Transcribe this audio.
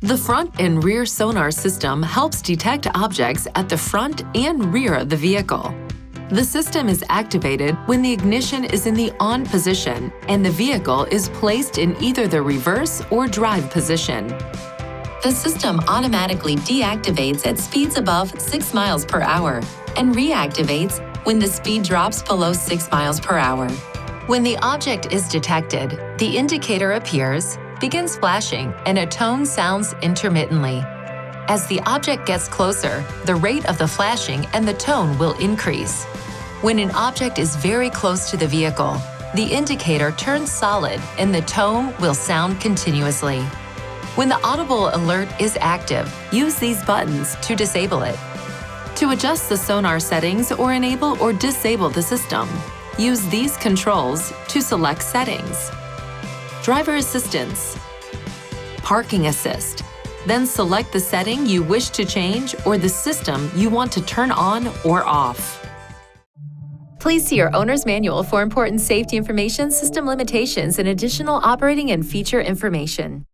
The front and rear sonar system helps detect objects at the front and rear of the vehicle. The system is activated when the ignition is in the on position and the vehicle is placed in either the reverse or drive position. The system automatically deactivates at speeds above 6 miles per hour and reactivates when the speed drops below 6 miles per hour. When the object is detected, the indicator appears, begins flashing, and a tone sounds intermittently. As the object gets closer, the rate of the flashing and the tone will increase. When an object is very close to the vehicle, the indicator turns solid and the tone will sound continuously. When the audible alert is active, use these buttons to disable it. To adjust the sonar settings or enable or disable the system, use these controls to select settings. Driver assistance, parking assist. Then select the setting you wish to change or the system you want to turn on or off. Please see your owner's manual for important safety information, system limitations, and additional operating and feature information.